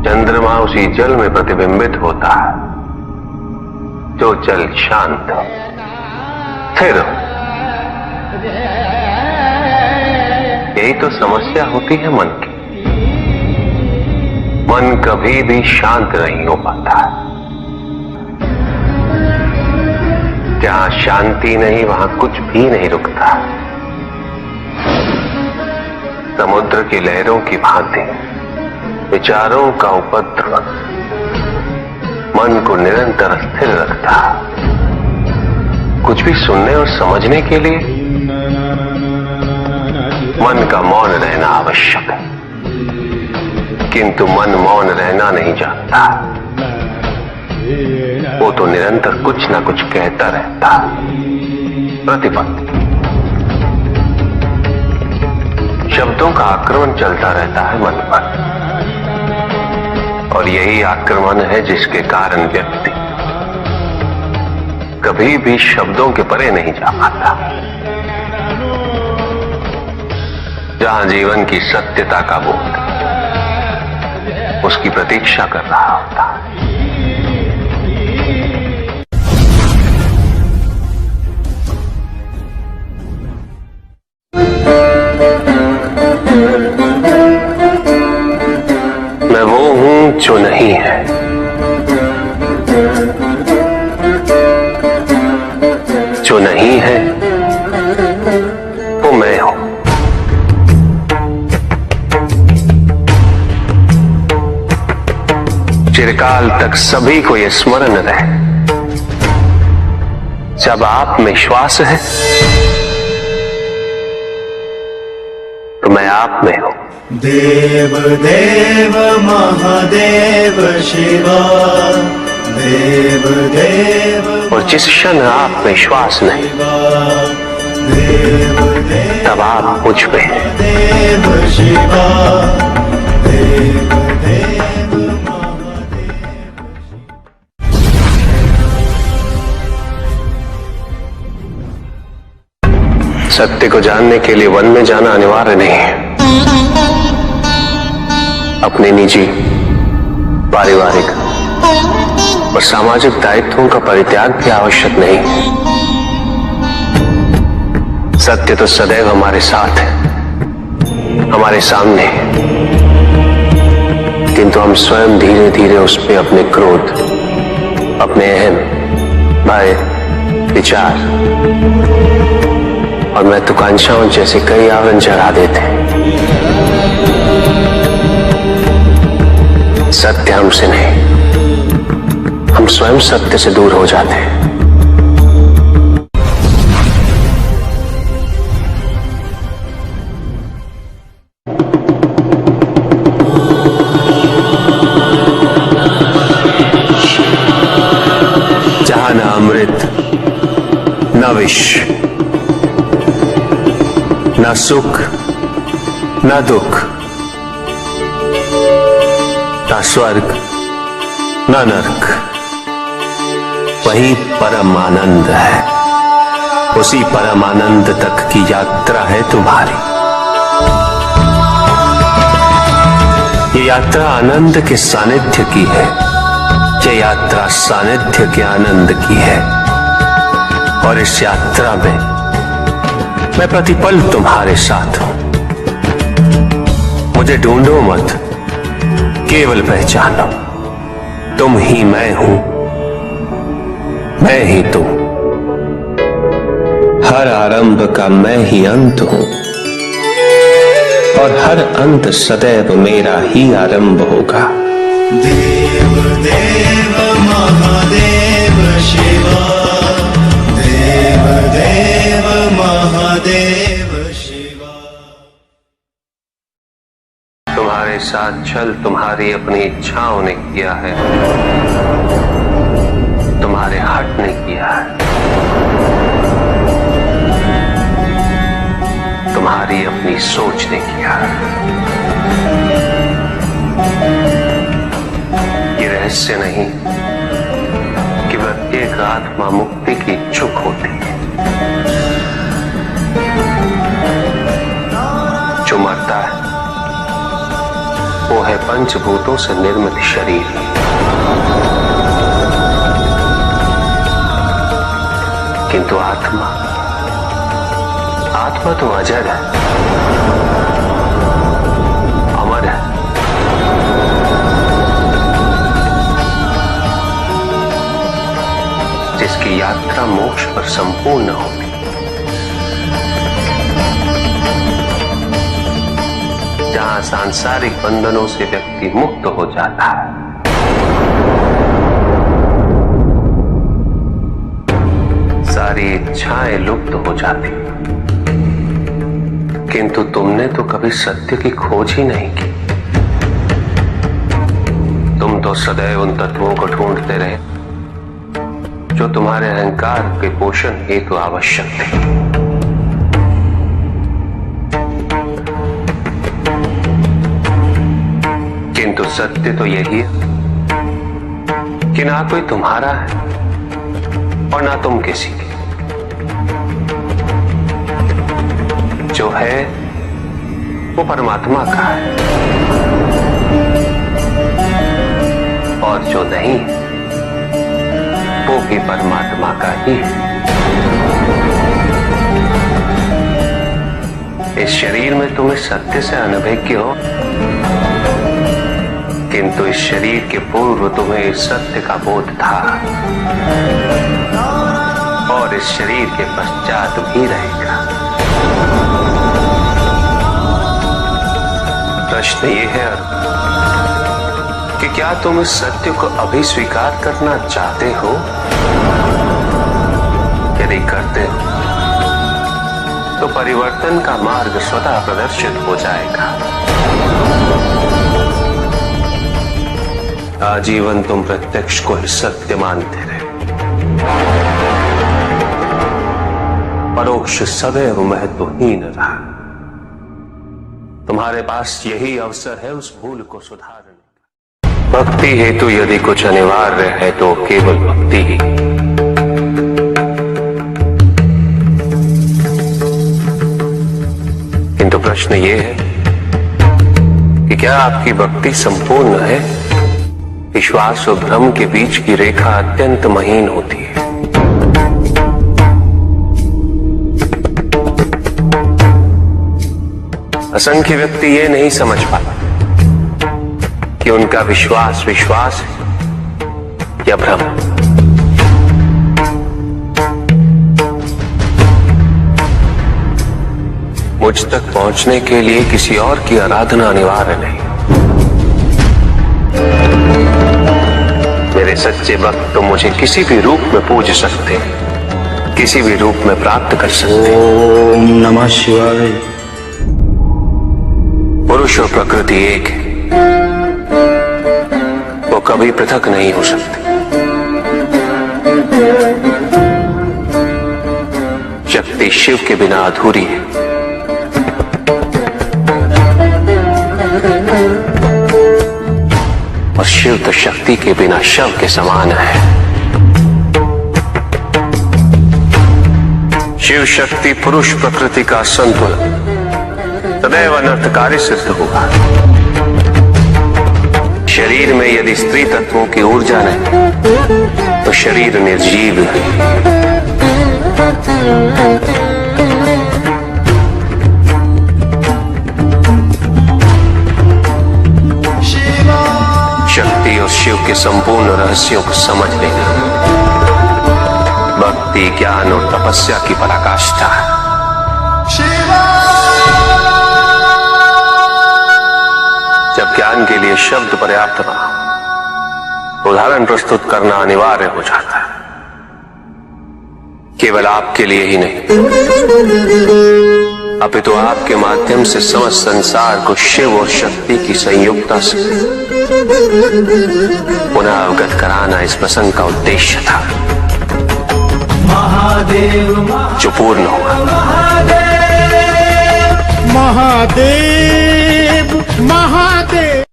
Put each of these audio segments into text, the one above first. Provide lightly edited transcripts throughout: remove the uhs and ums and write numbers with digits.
चंद्रमा उसी जल में प्रतिबिंबित होता है जो जल शांत है, स्थिर हो। यही तो समस्या होती है मन की। मन कभी भी शांत नहीं हो पाता है। जहां शांति नहीं वहां कुछ भी नहीं रुकता। समुद्र की लहरों की भांति विचारों का उपद्रव मन को निरंतर स्थिर रखता। कुछ भी सुनने और समझने के लिए मन का मौन रहना आवश्यक है, किंतु मन मौन रहना नहीं जानता। वो तो निरंतर कुछ ना कुछ कहता रहता, प्रतिपल शब्दों का आक्रमण चलता रहता है मन पर, और यही आक्रमण है जिसके कारण व्यक्ति कभी भी शब्दों के परे नहीं जा पाता। जहां जीवन की सत्यता का बोध उसकी प्रतीक्षा कर रहा होता। मैं वो हूं जो नहीं है, जो नहीं है वो मैं हूं। चिरकाल तक सभी को यह स्मरण रहे, जब आप में श्वास है तो मैं आप में हूं। देव देव महादेव शिवा, देव देव। और जिस क्षण आप में श्वास नहीं तब आप मुझ पे हैं। देव शिवा, देव देव महादेव। सत्य को जानने के लिए वन में जाना अनिवार्य नहीं है। अपने निजी, पारिवारिक और सामाजिक दायित्वों का परित्याग भी आवश्यक नहीं है। सत्य तो सदैव हमारे साथ है, हमारे सामने है, किंतु हम स्वयं धीरे धीरे उस पे अपने क्रोध, अपने अहम, भय, विचार और महत्वाकांक्षाओं जैसे कई आवरण चढ़ा देते हैं। सत्य हमसे नहीं, हम स्वयं सत्य से दूर हो जाते हैं। जहां न अमृत, न विष, न सुख, न दुख, न स्वर्ग, न नरक, वही परम आनंद है। उसी परम आनंद तक की यात्रा है तुम्हारी। ये यात्रा आनंद के सानिध्य की है, ये यात्रा सानिध्य के आनंद की है। और इस यात्रा में मैं प्रतिपल तुम्हारे साथ हूं। मुझे ढूंढो मत, केवल पहचानो, तुम ही मैं हूं, मैं ही तुम। हर आरंभ का मैं ही अंत हूं, और हर अंत सदैव मेरा ही आरंभ होगा। देव देव महादेव शिवा, देव देव महादेव शिवा। तुम्हारे साथ छल तुम्हारी अपनी इच्छाओं ने किया है, तुम्हारे हट ने किया है, तुम्हारी अपनी सोच ने किया है। ये रहस्य नहीं कि प्रत्येक आत्मा मुक्ति की इच्छुक होती है। जो मरता है वो है पंचभूतों से निर्मित शरीर, किंतु आत्मा तो अजर है, अमर है। जिसकी यात्रा मोक्ष पर संपूर्ण होगी। जहां सांसारिक बंधनों से व्यक्ति मुक्त हो जाता है, सारी इच्छाएं लुप्त हो जाती। किंतु तुमने तो कभी सत्य की खोज ही नहीं की। तुम तो सदैव उन तत्वों को ढूंढते रहे जो तुम्हारे अहंकार के पोषण हेतु आवश्यक थे। किंतु सत्य तो यही है कि ना कोई तुम्हारा है और ना तुम किसी के। जो है वो परमात्मा का है, और जो नहीं वो भी परमात्मा का ही है। इस शरीर में तुम इस सत्य से अनभिज्ञ हो, किंतु इस शरीर के पूर्व तुम्हें इस सत्य का बोध था, और इस शरीर के पश्चात भी रहेगा। प्रश्न ये है कि क्या तुम इस सत्य को अभी स्वीकार करना चाहते हो? यदि करते हो तो परिवर्तन का मार्ग स्वतः प्रदर्शित हो जाएगा। आजीवन तुम प्रत्यक्ष को ही सत्य मानते रहे, परोक्ष सदैव महत्वहीन रहा। तुम्हारे पास यही अवसर है उस भूल को सुधारने का। भक्ति हेतु यदि कुछ अनिवार्य है तो केवल भक्ति ही। किंतु प्रश्न ये है कि क्या आपकी भक्ति संपूर्ण है? विश्वास और भ्रम के बीच की रेखा अत्यंत महीन होती है। असंख्य व्यक्ति ये नहीं समझ पाते कि उनका विश्वास विश्वास है या भ्रम। मुझ तक पहुंचने के लिए किसी और की आराधना अनिवार्य नहीं। मेरे सच्चे भक्त तो मुझे किसी भी रूप में पूज सकते, किसी भी रूप में प्राप्त कर सकते। ओम नमः शिवाय। पुरुष और प्रकृति एक है, वो कभी पृथक नहीं हो सकते। शक्ति शिव के बिना अधूरी है, और शिव तो शक्ति के बिना शव के समान है। शिव शक्ति पुरुष प्रकृति का संतुलन सदैव अनर्थकारी सिद्ध होगा। शरीर में यदि स्त्री तत्वों की ऊर्जा नहीं तो शरीर निर्जीव है। शक्ति और शिव के संपूर्ण रहस्यों को समझ लेना भक्ति, ज्ञान और तपस्या की पराकाष्ठा है। जब ज्ञान के लिए शब्द पर्याप्त ना हो, उदाहरण प्रस्तुत करना अनिवार्य हो जाता है। केवल आपके लिए ही नहीं, अपितु आपके माध्यम से समस्त संसार को शिव और शक्ति की संयुक्ता से पुनः अवगत कराना इस प्रसंग का उद्देश्य था, जो पूर्ण हुआ। महादेव महादेव।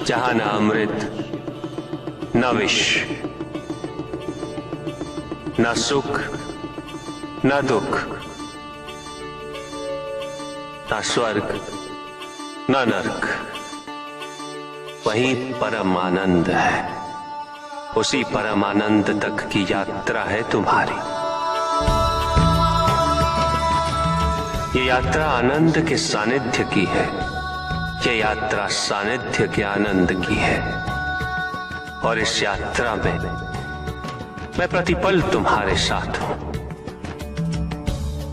जहां न अमृत न विष, न सुख न दुख, ना स्वर्ग ना नरक, वहीं परम आनंद है। उसी परम आनंद तक की यात्रा है तुम्हारी। ये यात्रा आनंद के सानिध्य की है। ये यात्रा सानिध्य के आनंद की है। और इस यात्रा में मैं प्रतिपल तुम्हारे साथ हूं।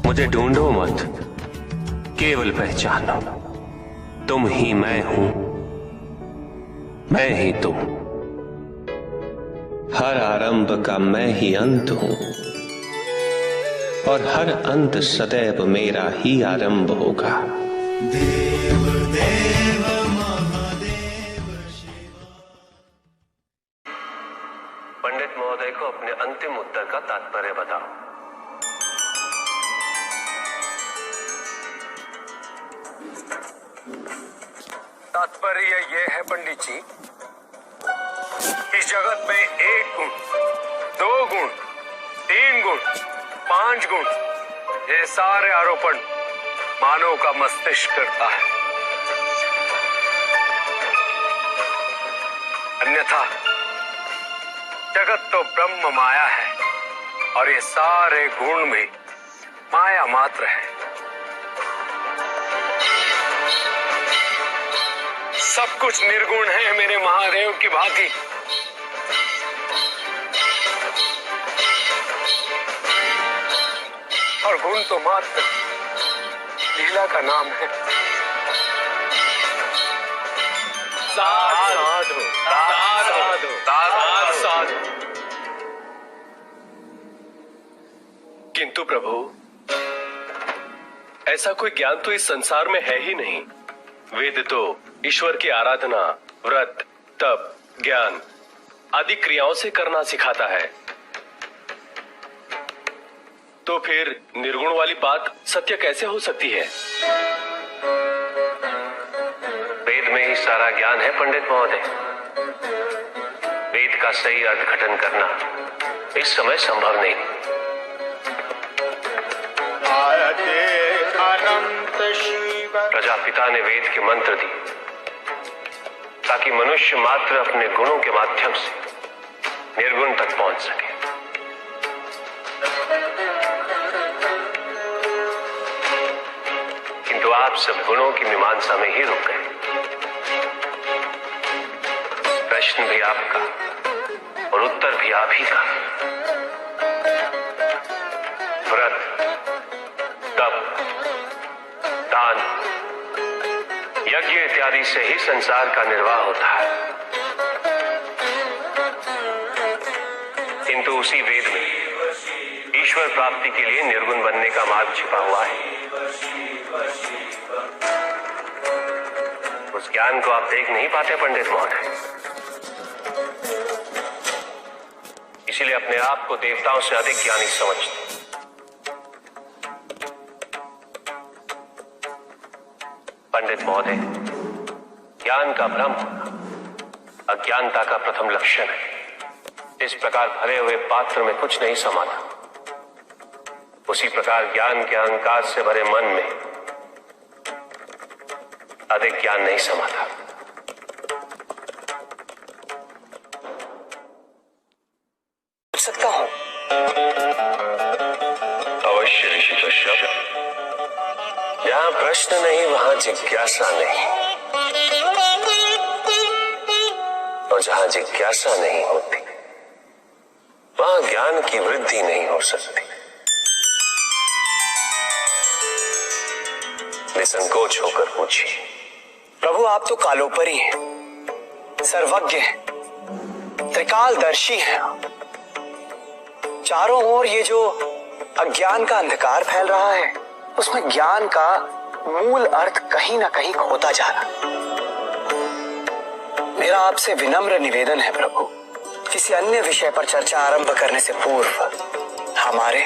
मुझे ढूंढो मत, केवल पहचानो, तुम ही मैं हूं, मैं ही तुम। हर आरंभ का मैं ही अंत हूं, और हर अंत सदैव मेरा ही आरंभ होगा। देव देव महादेव शिव। पंडित महोदय को अपने अंतिम उत्तर का तात्पर्य बताओ। तात्पर्य यह है पंडित जी, इस जगत में 1 गुण, 2 गुण, 3 गुण, 5 गुण, ये सारे आरोपण मानव का मस्तिष्क करता है। अन्यथा जगत तो ब्रह्म माया है, और ये सारे गुण भी माया मात्र है। सब कुछ निर्गुण है मेरे महादेव की भांति। और गुण तो मात्र लीला का नाम है। साधु साधु साधु साधु। किंतु प्रभु, ऐसा कोई ज्ञान तो इस संसार में है ही नहीं। वेद तो ईश्वर की आराधना, व्रत, तप, ज्ञान आदि क्रियाओं से करना सिखाता है। तो फिर निर्गुण वाली बात सत्य कैसे हो सकती है? वेद में ही सारा ज्ञान है पंडित महोदय। वेद का सही अर्थघटन करना इस समय संभव नहीं। अनंत शिव। प्रजापिता ने वेद के मंत्र दिए ताकि मनुष्य मात्र अपने गुणों के माध्यम से निर्गुण तक पहुंच सके। किंतु आप सब गुणों की मीमांसा में ही रुक गए। प्रश्न भी आपका और उत्तर भी आप ही का। व्रत, तप, दान, यज्ञ इत्यादि से ही संसार का निर्वाह होता है। किंतु उसी वेद में ईश्वर प्राप्ति के लिए निर्गुण बनने का मार्ग छिपा हुआ है। उस ज्ञान को आप देख नहीं पाते पंडित महोदय। इसीलिए अपने आप को देवताओं से अधिक ज्ञानी समझते। पंडित महोदय, ज्ञान का भ्रम होना अज्ञानता का प्रथम लक्षण है। इस प्रकार भरे हुए पात्र में कुछ नहीं समाता, उसी प्रकार ज्ञान के अहंकार से भरे मन में अधिक ज्ञान नहीं समाता। पूछ सकता हूं? अवश्य ऋषि कश्यप। जहां प्रश्न नहीं वहां जिज्ञासा नहीं, और जहां जिज्ञासा नहीं होती वहां ज्ञान की वृद्धि नहीं हो सकती। निसंकोच होकर पूछिए। प्रभु, आप तो कालोपरी हैं, सर्वज्ञ हैं, त्रिकालदर्शी हैं। चारों ओर ये जो अज्ञान का अंधकार फैल रहा है, उसमें ज्ञान का मूल अर्थ कहीं ना कहीं खोता जा रहा। मेरा आपसे विनम्र निवेदन है प्रभु, किसी अन्य विषय पर चर्चा आरंभ करने से पूर्व हमारे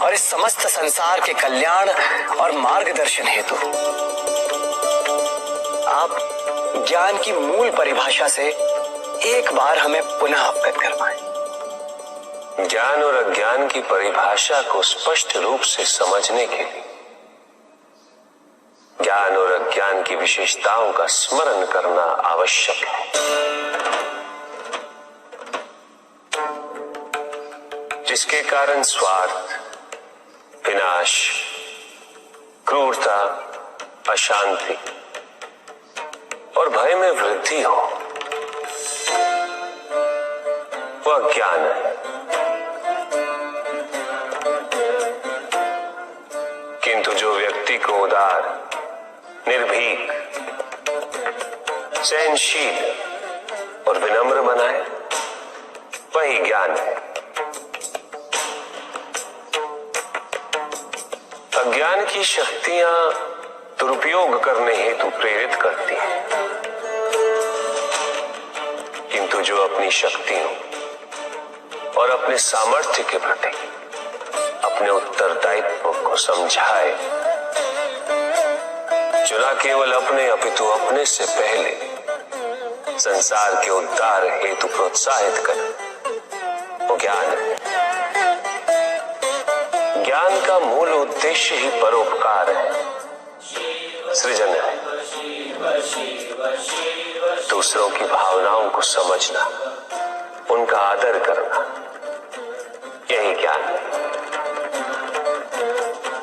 और इस समस्त संसार के कल्याण और मार्गदर्शन हेतु आप ज्ञान की मूल परिभाषा से एक बार हमें पुनः अवगत करवाएं। ज्ञान और अज्ञान की परिभाषा को स्पष्ट रूप से समझने के लिए ज्ञान और अज्ञान की विशेषताओं का स्मरण करना आवश्यक है, जिसके कारण स्वार्थ, विनाश, क्रूरता, अशांति और भय में वृद्धि हो, वह ज्ञान है। किंतु जो व्यक्ति को उदार, निर्भीक, सहनशील और विनम्र बनाए, वही ज्ञान है। अज्ञान की शक्तियां दुरुपयोग करने हेतु प्रेरित करती हैं, किंतु जो अपनी शक्तियों और अपने सामर्थ्य के प्रति अपने उत्तरदायित्व को समझाए, जो न केवल अपने अपितु अपने से पहले संसार के उद्धार हेतु प्रोत्साहित करे, वो ज्ञान है। ज्ञान का मूल उद्देश्य ही परोपकार है, सृजन है, दूसरों की भावनाओं को समझना, उनका आदर करना, यही ज्ञान है।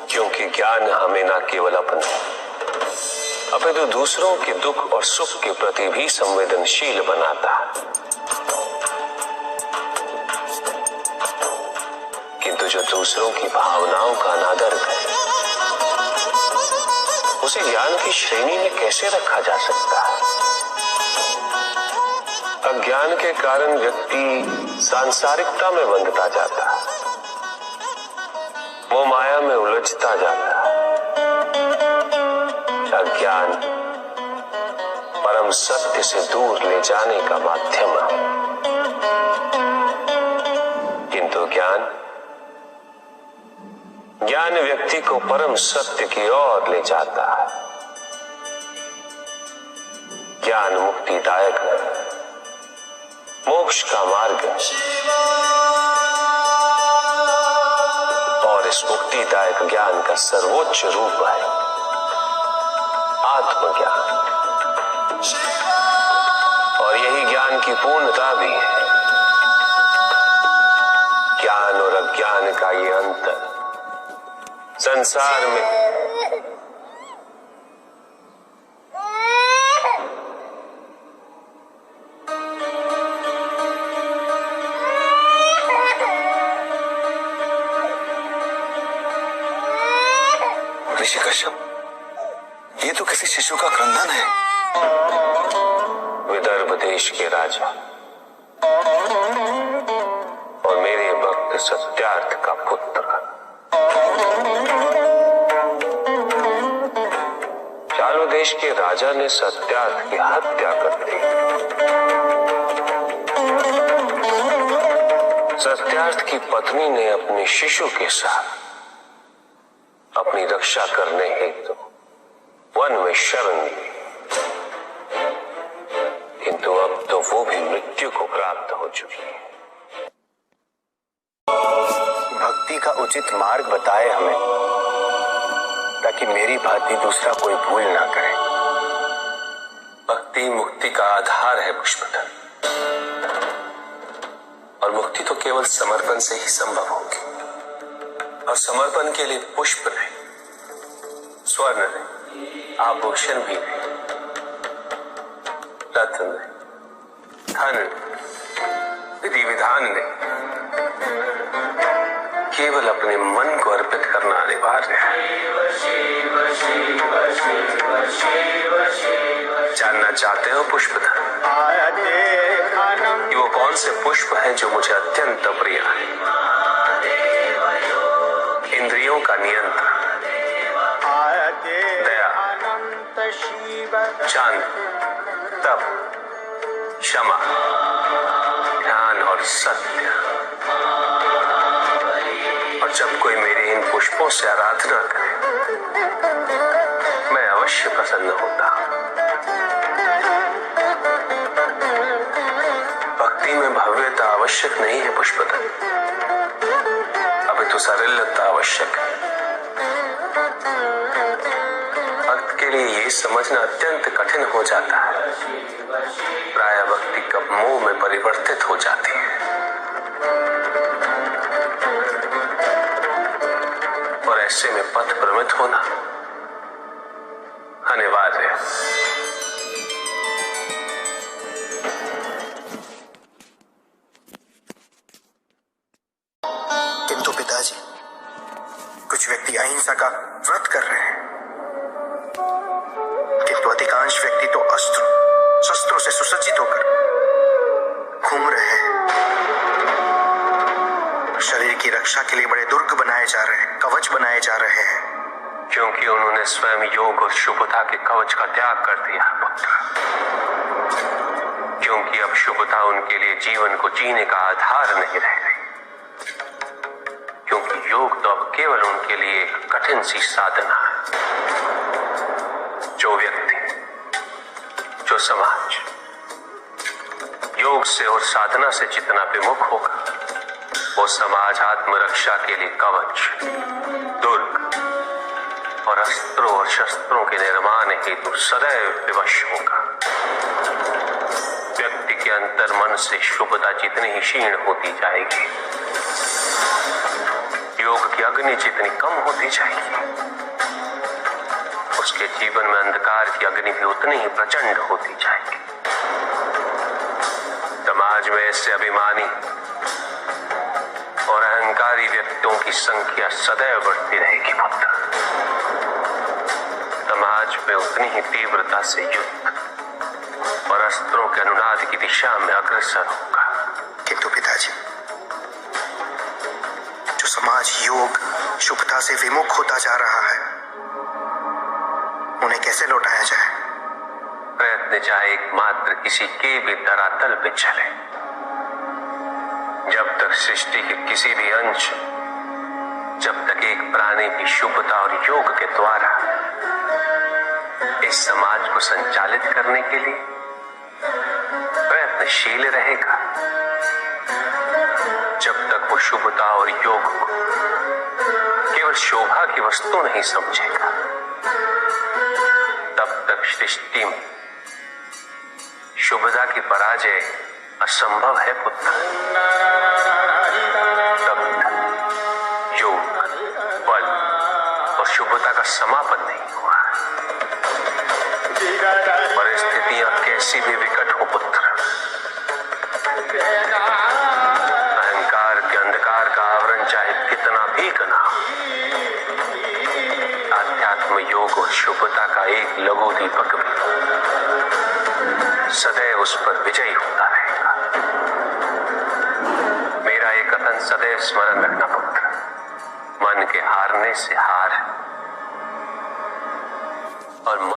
क्योंकि ज्ञान हमें न केवल अपने अपितु दूसरों के दुख और सुख के प्रति भी संवेदनशील बनाता है। किंतु जो दूसरों की भावनाओं का अनादर करे, उसे ज्ञान की श्रेणी में कैसे रखा जा सकता है? अज्ञान के कारण व्यक्ति सांसारिकता में बंधता जाता है, वो माया में उलझता जाता है। अज्ञान परम सत्य से दूर ले जाने का माध्यम है, किंतु ज्ञान व्यक्ति को परम सत्य की ओर ले जाता है। ज्ञान मुक्तिदायक है, मोक्ष का मार्ग है, और इस मुक्तिदायक ज्ञान का सर्वोच्च रूप है आत्मज्ञान, और यही ज्ञान की पूर्णता भी है। ज्ञान और अज्ञान का ये अंतर संसार में ऋषि कश्यप, ये तो किसी शिशु का क्रंदन है। विदर्भ देश के राजा और मेरे भक्त सत्यार्थ का पुत्र चालू देश के राजा ने सत्यार्थ की हत्या कर दी। सत्यार्थ की पत्नी ने अपने शिशु के साथ अपनी रक्षा करने हेतु वन में शरण ली, किंतु अब तो वो भी मृत्यु को प्राप्त हो चुकी है। भक्ति का उचित मार्ग बताए हमें, ताकि मेरी भांति दूसरा कोई भूल ना करे। भक्ति मुक्ति का आधार है पुष्पधर, और मुक्ति तो केवल समर्पण से ही संभव होगी। और समर्पण के लिए पुष्प नहीं, स्वर्ण नहीं, आभूषण भी नहीं, रत्न नहीं, धन नहीं, विधि विधान नहीं, केवल अपने मन को अर्पित करना अनिवार्य है। जानना चाहते हो पुष्पधर कि वो कौन से पुष्प हैं जो मुझे अत्यंत प्रिय है? इंद्रियों का नियंत्रण, दया, शांति, तप, क्षमा, ध्यान और सत्य। और जब कोई मेरे इन पुष्पों से आराधना करे, मैं अवश्य प्रसन्न होता हूं। भक्ति में भव्यता आवश्यक नहीं है पुष्पधर, अभी तो सरलता आवश्यक है। भक्त के लिए ये समझना अत्यंत कठिन हो जाता है प्राय भक्ति कब मोह में परिवर्तित हो जाती है और ऐसे में पथ भ्रमित होना अनिवार्य है। किंतु पिताजी, कुछ व्यक्ति अहिंसा का व्रत कर रहे हैं, किंतु अधिकांश व्यक्ति तो अस्त्र शस्त्रों से सुसज्जित होकर घूम रहे हैं। शरीर की रक्षा के लिए बड़े दुर्ग बनाए जा रहे हैं, कवच बनाए जा रहे हैं, क्योंकि उन्होंने स्वयं योग और शुभता के कवच का त्याग कर दिया पुत्र। क्योंकि अब शुभता उनके लिए जीवन को जीने का आधार नहीं रह गई, क्योंकि योग तो अब केवल उनके लिए एक कठिन सी साधना है। जो व्यक्ति, जो समाज योग से और साधना से जितना विमुख होगा, वो समाज आत्मरक्षा के लिए कवच, दुर्ग और अस्त्रों और शस्त्रों के निर्माण हेतु सदैव विवश होगा। व्यक्ति के अंतर मन से शुभता जितनी ही क्षीण होती जाएगी, योग की अग्नि जितनी कम होती जाएगी, उसके जीवन में अंधकार की अग्नि भी उतनी ही प्रचंड होती जाएगी। समाज में ऐसे अभिमानी और अहंकारी व्यक्तियों की संख्या सदैव बढ़ती रहेगी पुत्र। समाज में उतनी ही तीव्रता से युद्ध और अस्त्रों के अनुनाद की दिशा में अग्रसर होगा। किंतु पिताजी, जो समाज योग शुभता से विमुख होता जा रहा है, उन्हें कैसे लौटाया जाए? प्रयत्न चाहे एकमात्र किसी के भी धरातल पे चले, जब तक सृष्टि के किसी भी अंश, जब तक एक प्राणी की शुभता और योग के द्वारा इस समाज को संचालित करने के लिए प्रयत्नशील रहेगा, जब तक वो शुभता और योग को केवल शोभा की वस्तु नहीं समझेगा, तब तक सृष्टि में शुभता की पराजय असंभव है पुत्र। तब तक योग, बल और शुभता का समापन नहीं हुआ। परिस्थितियां कैसी भी विकट हो पुत्र, अहंकार के अंधकार का आवरण चाहे कितना भी घना हो, आध्यात्म योग और शुभता का एक लघु दीपक भी सदैव उस पर विजयी होता रहेगा। मेरा एक कथन सदैव स्मरण रखना पुत्र, मन के हारने से हार है और